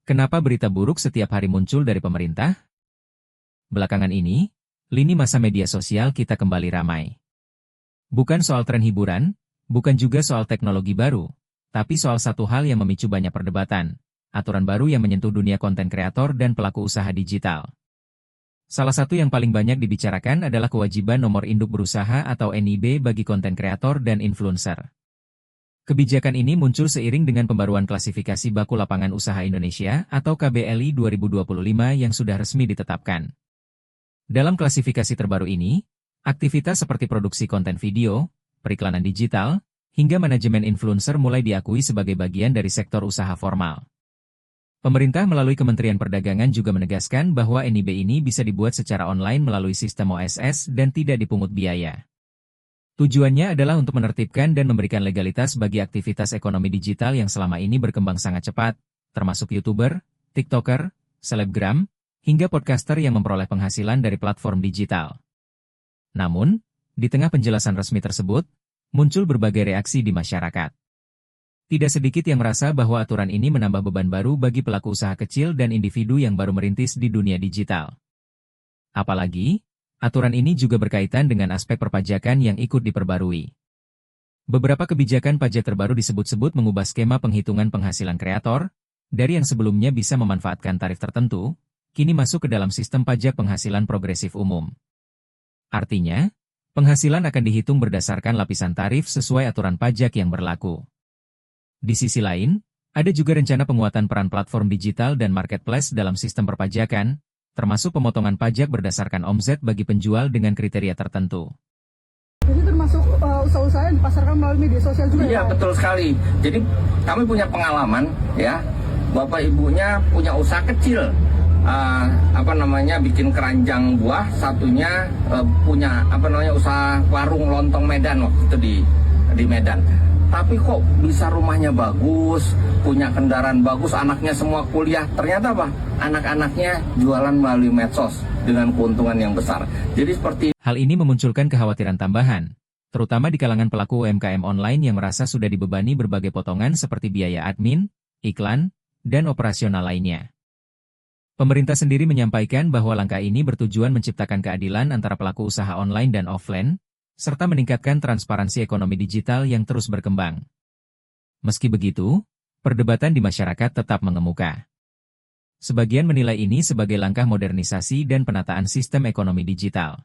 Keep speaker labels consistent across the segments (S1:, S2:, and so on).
S1: Kenapa berita buruk setiap hari muncul dari pemerintah? Belakangan ini, lini masa media sosial kita kembali ramai. Bukan soal tren hiburan, bukan juga soal teknologi baru, tapi soal satu hal yang memicu banyak perdebatan, aturan baru yang menyentuh dunia konten kreator dan pelaku usaha digital. Salah satu yang paling banyak dibicarakan adalah kewajiban nomor induk berusaha atau NIB bagi konten kreator dan influencer. Kebijakan ini muncul seiring dengan pembaruan klasifikasi baku lapangan usaha Indonesia atau KBLI 2025 yang sudah resmi ditetapkan. Dalam klasifikasi terbaru ini, aktivitas seperti produksi konten video, periklanan digital, hingga manajemen influencer mulai diakui sebagai bagian dari sektor usaha formal. Pemerintah melalui Kementerian Perdagangan juga menegaskan bahwa NIB ini bisa dibuat secara online melalui sistem OSS dan tidak dipungut biaya. Tujuannya adalah untuk menertibkan dan memberikan legalitas bagi aktivitas ekonomi digital yang selama ini berkembang sangat cepat, termasuk YouTuber, TikToker, selebgram, hingga podcaster yang memperoleh penghasilan dari platform digital. Namun, di tengah penjelasan resmi tersebut, muncul berbagai reaksi di masyarakat. Tidak sedikit yang merasa bahwa aturan ini menambah beban baru bagi pelaku usaha kecil dan individu yang baru merintis di dunia digital. Apalagi, aturan ini juga berkaitan dengan aspek perpajakan yang ikut diperbarui. Beberapa kebijakan pajak terbaru disebut-sebut mengubah skema penghitungan penghasilan kreator, dari yang sebelumnya bisa memanfaatkan tarif tertentu, kini masuk ke dalam sistem pajak penghasilan progresif umum. Artinya, penghasilan akan dihitung berdasarkan lapisan tarif sesuai aturan pajak yang berlaku. Di sisi lain, ada juga rencana penguatan peran platform digital dan marketplace dalam sistem perpajakan, termasuk pemotongan pajak berdasarkan omset bagi penjual dengan kriteria tertentu.
S2: Jadi termasuk usaha-usaha yang dipasarkan melalui media sosial juga ya?
S3: Iya, betul sekali. Jadi kami punya pengalaman, ya, bapak ibunya punya usaha kecil, bikin keranjang buah, satunya punya usaha warung lontong Medan waktu itu di Medan. Tapi kok bisa rumahnya bagus, punya kendaraan bagus, anaknya semua kuliah. Ternyata apa? Anak-anaknya jualan melalui medsos dengan keuntungan yang besar. Jadi seperti
S1: hal ini memunculkan kekhawatiran tambahan, terutama di kalangan pelaku UMKM online yang merasa sudah dibebani berbagai potongan seperti biaya admin, iklan, dan operasional lainnya. Pemerintah sendiri menyampaikan bahwa langkah ini bertujuan menciptakan keadilan antara pelaku usaha online dan offline, serta meningkatkan transparansi ekonomi digital yang terus berkembang. Meski begitu, perdebatan di masyarakat tetap mengemuka. Sebagian menilai ini sebagai langkah modernisasi dan penataan sistem ekonomi digital.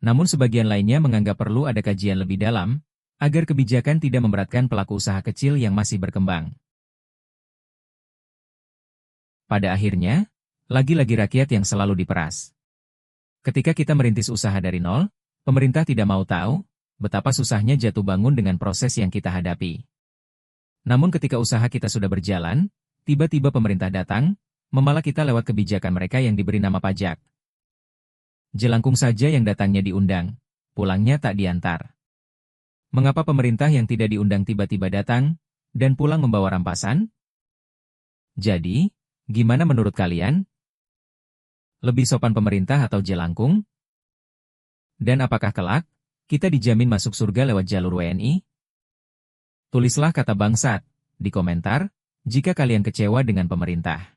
S1: Namun sebagian lainnya menganggap perlu ada kajian lebih dalam, agar kebijakan tidak memberatkan pelaku usaha kecil yang masih berkembang. Pada akhirnya, lagi-lagi rakyat yang selalu diperas. Ketika kita merintis usaha dari nol, pemerintah tidak mau tahu betapa susahnya jatuh bangun dengan proses yang kita hadapi. Namun ketika usaha kita sudah berjalan, tiba-tiba pemerintah datang, memalak kita lewat kebijakan mereka yang diberi nama pajak. Jelangkung saja yang datangnya diundang, pulangnya tak diantar. Mengapa pemerintah yang tidak diundang tiba-tiba datang, dan pulang membawa rampasan? Jadi, gimana menurut kalian? Lebih sopan pemerintah atau jelangkung? Dan apakah kelak, kita dijamin masuk surga lewat jalur WNI? Tulislah kata bangsat di komentar, jika kalian kecewa dengan pemerintah.